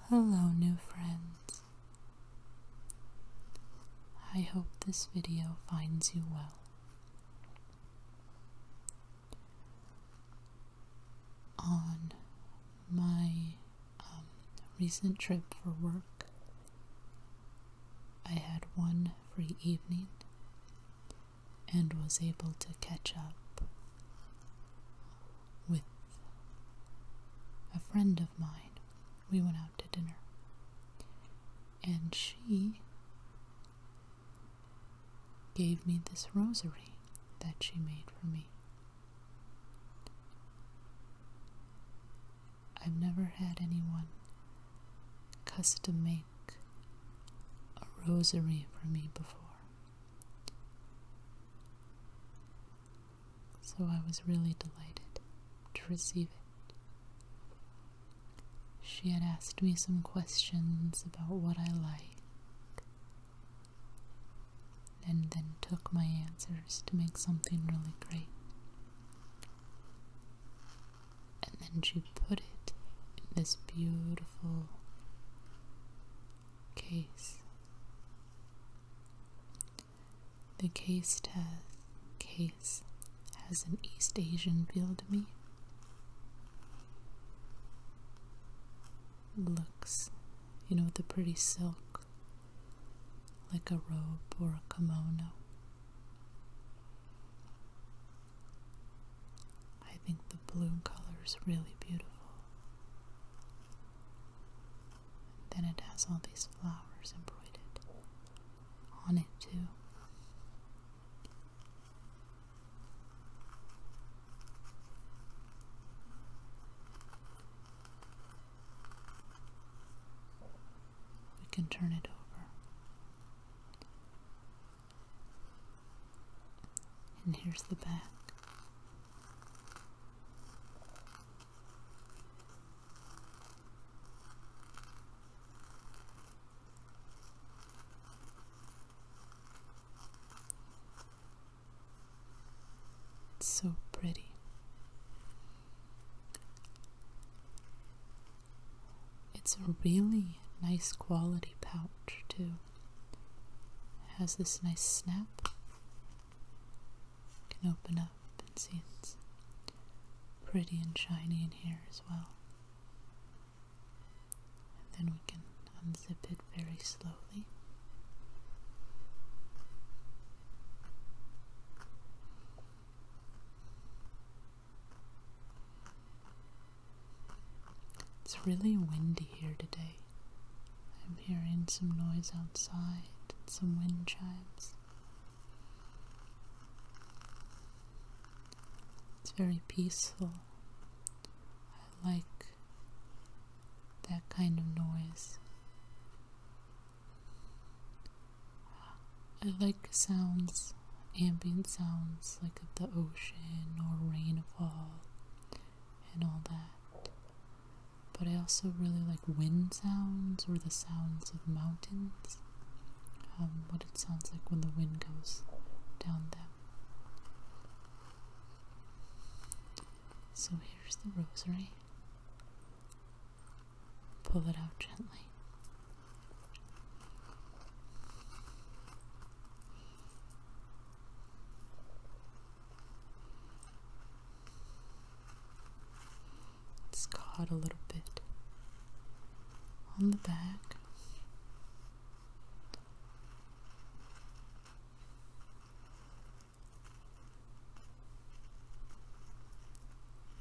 Hello, new friends. I hope this video finds you well. On my recent trip for work, I had one free evening and was able to catch up with a friend of mine. We went out to dinner, and she gave me this rosary that she made for me. I've never had anyone custom make a rosary for me before, so I was really delighted to receive it. She had asked me some questions about what I like, and then took my answers to make something really great. And then she put it in this beautiful case. The case has an East Asian feel to me. Looks, the pretty silk, like a robe or a kimono. I think the blue color is really beautiful. And then it has all these flowers embroidered on it too. Can turn it over. And here's the back. It's so pretty. It's a really nice quality pouch too. It has this nice snap. You can open up and see it's pretty and shiny in here as well. And then we can unzip it very slowly. It's really windy here today. I'm hearing some noise outside and some wind chimes. It's very peaceful. I like that kind of noise. I like sounds, ambient sounds like of the ocean or rainfall and all that. But I also really like wind sounds or the sounds of mountains. What it sounds like when the wind goes down them. So here's the rosary. Pull it out gently. It's caught a little bit on the back.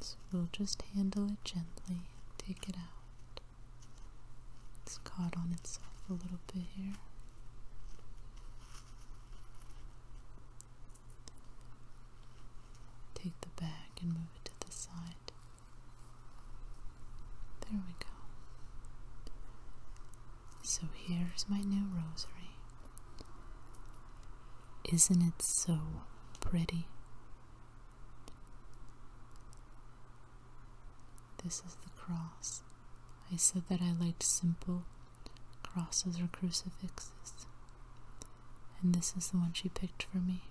So we'll just handle it gently, take it out. It's caught on itself a little bit here. Take the bag and move it to the side. There we go. So here's my new rosary. Isn't it so pretty? This is the cross. I said that I liked simple crosses or crucifixes, and this is the one she picked for me.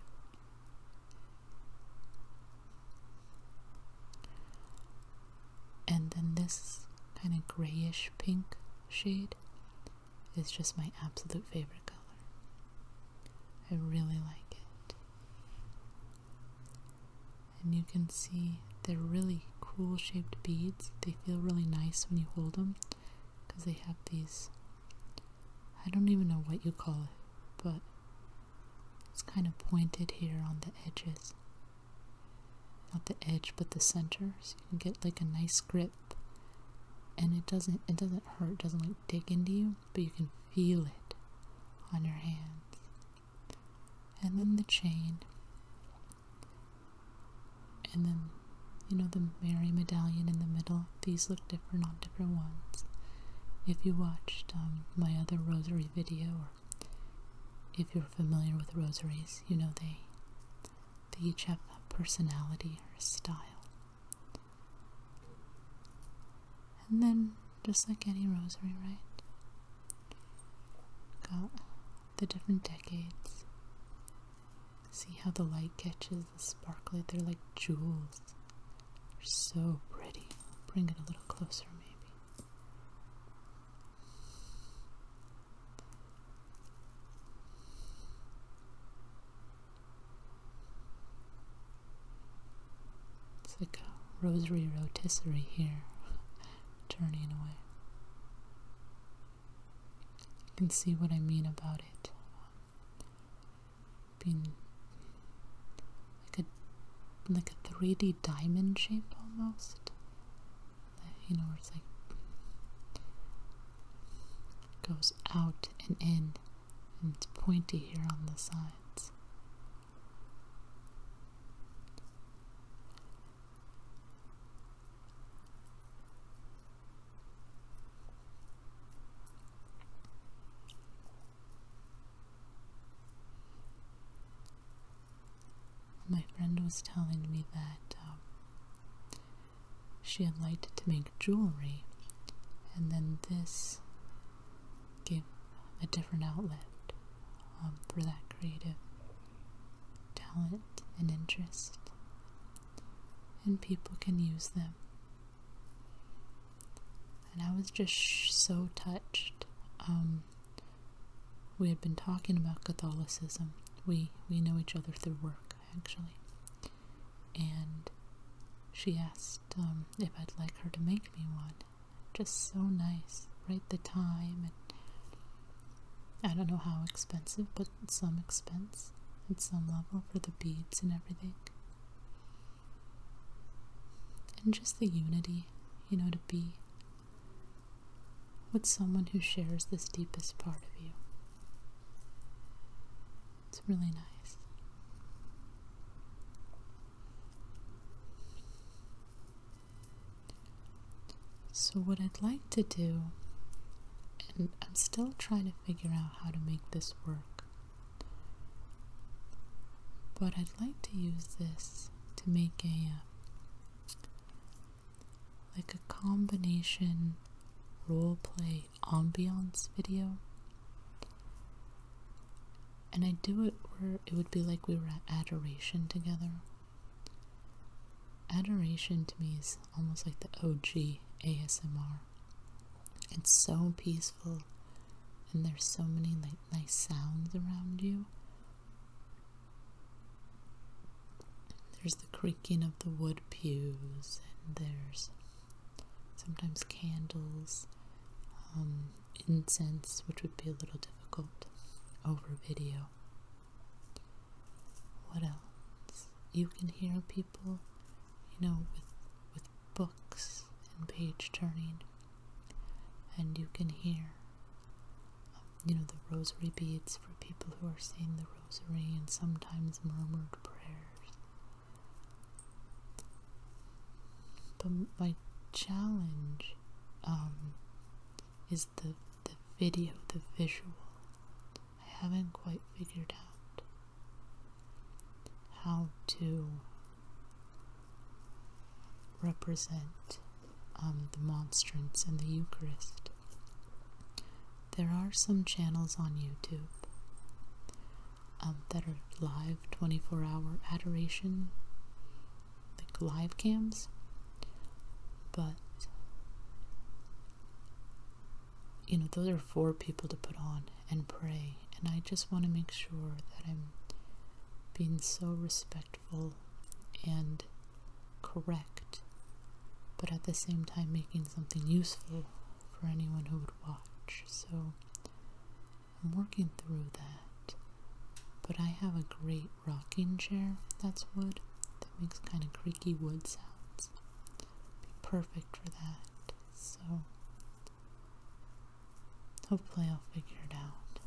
And then this kind of grayish pink shade is just my absolute favorite color. I really like it. And you can see they're really cool shaped beads. They feel really nice when you hold them because they have these, I don't even know what you call it, but it's kind of pointed here on the edges. Not the edge, but the center, so you can get like a nice grip. And it doesn't hurt, it doesn't like dig into you, but you can feel it on your hands. And then the chain. And then, the Mary medallion in the middle. These look different on different ones. If you watched my other rosary video, or if you're familiar with rosaries, they each have a personality or a style. And then, just like any rosary, right? Got the different decades. See how the light catches the sparkly. They're like jewels. They're so pretty. Bring it a little closer, maybe. It's like a rosary rotisserie here, turning away. You can see what I mean about it being like a 3D diamond shape almost. Where it's like goes out and in, and it's pointy here on the sides. My friend was telling me that she had liked to make jewelry, and then this gave a different outlet for that creative talent and interest, and people can use them. And I was just so touched. We had been talking about Catholicism. We know each other through work, actually. And she asked if I'd like her to make me one. Just so nice. Right, the time, and I don't know how expensive, but some expense at some level for the beads and everything. And just the unity, to be with someone who shares this deepest part of you. It's really nice. So what I'd like to do, and I'm still trying to figure out how to make this work, but I'd like to use this to make like a combination roleplay ambiance video. And I do it where it would be like we were at adoration together. Adoration to me is almost like the OG ASMR. It's so peaceful, and there's so many like nice sounds around you. There's the creaking of the wood pews, and there's sometimes candles, incense, which would be a little difficult over video. What else? You can hear people, with books and page turning, and you can hear, the rosary beads for people who are saying the rosary, and sometimes murmured prayers. But my challenge is the video, the visual. I haven't quite figured out how to represent the monstrance and the Eucharist. There are some channels on YouTube that are live 24-hour adoration, like live cams, but those are for people to put on and pray. And I just want to make sure that I'm being so respectful and correct, but at the same time making something useful for anyone who would watch. So I'm working through that. But I have a great rocking chair that's wood that makes kind of creaky wood sounds. Be perfect for that. So hopefully I'll figure it out.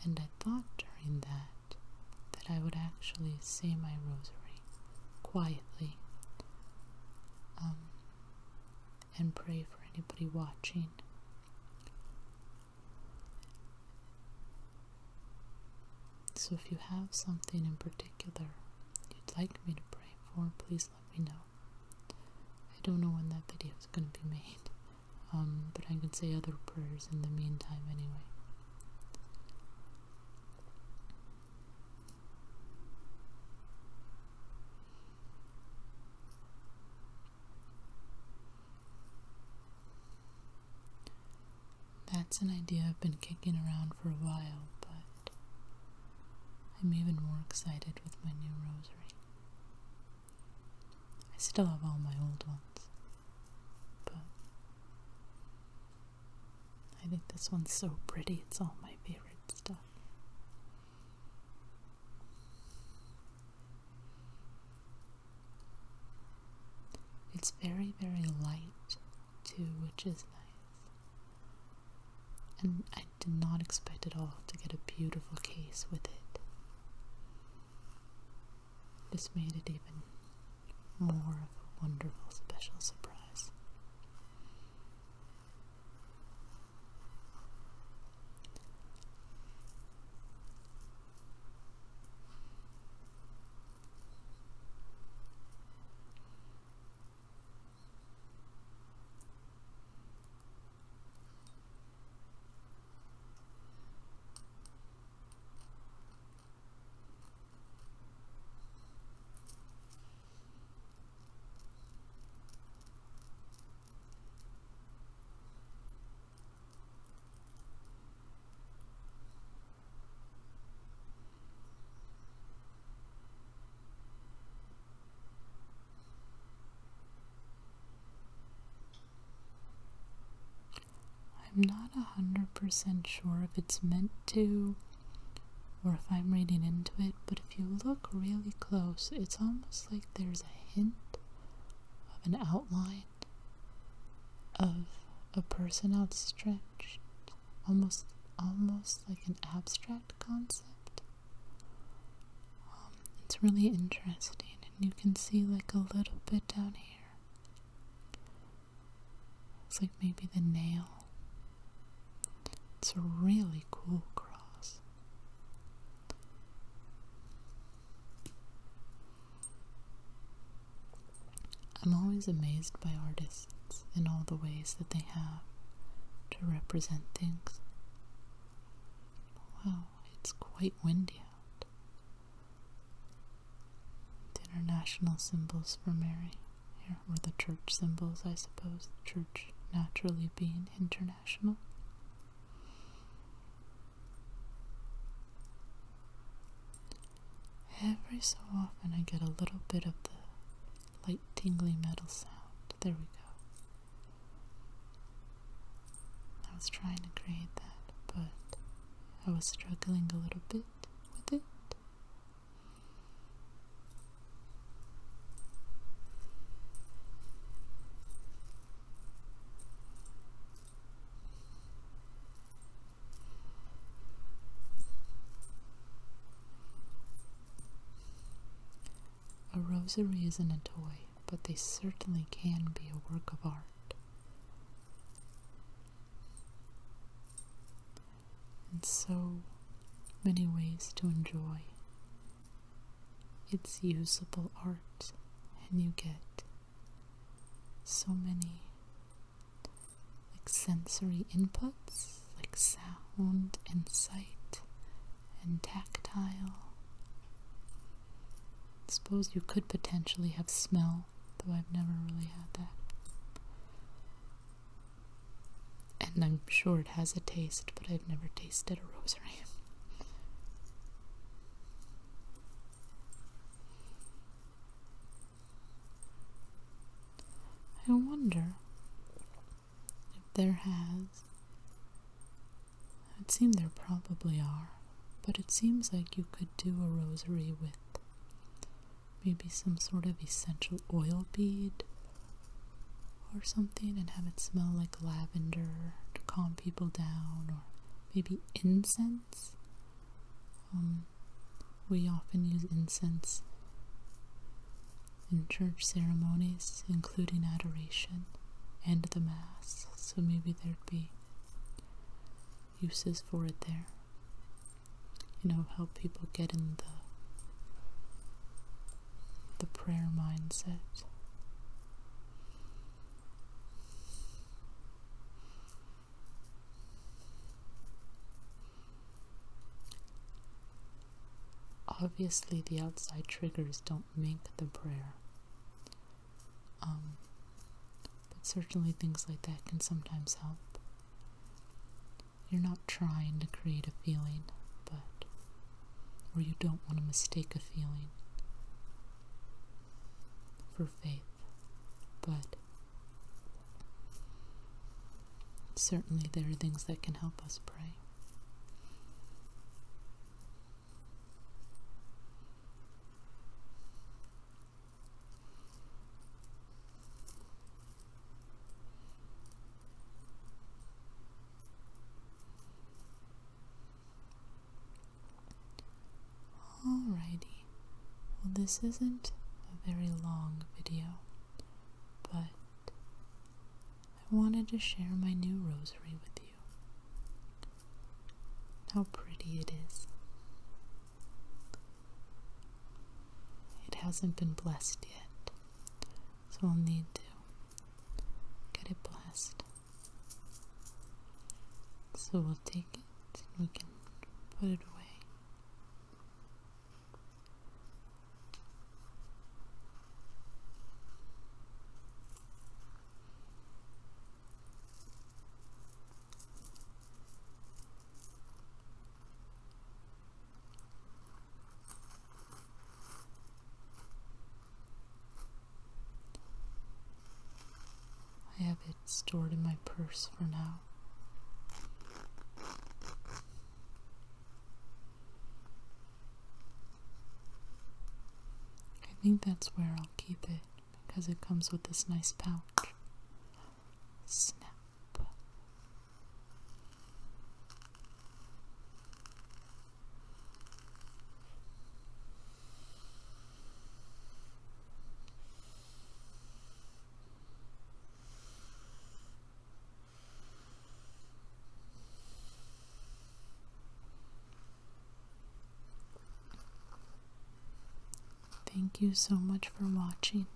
And I thought during that I would actually say my rosary quietly, and pray for anybody watching. So if you have something in particular you'd like me to pray for, please let me know. I don't know when that video is going to be made, but I can say other prayers in the meantime anyway. That's an idea I've been kicking around for a while, but I'm even more excited with my new rosary. I still have all my old ones, but I think this one's so pretty, it's all my favorite stuff. It's very, very light, too, which is nice. And I did not expect at all to get a beautiful case with it. This made it even more of a wonderful special surprise. I'm not 100% sure if it's meant to or if I'm reading into it, but if you look really close, it's almost like there's a hint of an outline of a person outstretched, almost like an abstract concept. It's really interesting, and you can see like a little bit down here. It's like maybe the nail. It's a really cool cross. I'm always amazed by artists in all the ways that they have to represent things. Wow, it's quite windy out. The international symbols for Mary here, or the church symbols, I suppose. The church naturally being international. Every so often I get a little bit of the light tingly metal sound. There we go. I was trying to create that, but I was struggling a little bit with it. A rosary isn't a toy, but they certainly can be a work of art. And so many ways to enjoy. It's usable art, and you get so many like sensory inputs, like sound and sight and tactile. I suppose you could potentially have smell, the though I've never really had that. And I'm sure it has a taste, but I've never tasted a rosary. I wonder if there has. It seems there probably are, but it seems like you could do a rosary with maybe some sort of essential oil bead or something and have it smell like lavender to calm people down, or maybe incense. We often use incense in church ceremonies, including adoration and the Mass, so maybe there'd be uses for it there. Help people get in the prayer mindset. Obviously, the outside triggers don't make the prayer. But certainly things like that can sometimes help. You're not trying to create a feeling, or you don't want to mistake a feeling for faith, but certainly there are things that can help us pray. Alrighty, well, this isn't a very long video, but I wanted to share my new rosary with you. How pretty it is. It hasn't been blessed yet, so I'll need to get it blessed. So we'll take it and we can put it away. I have it stored in my purse for now. I think that's where I'll keep it because it comes with this nice pouch. Snap. Thank you so much for watching.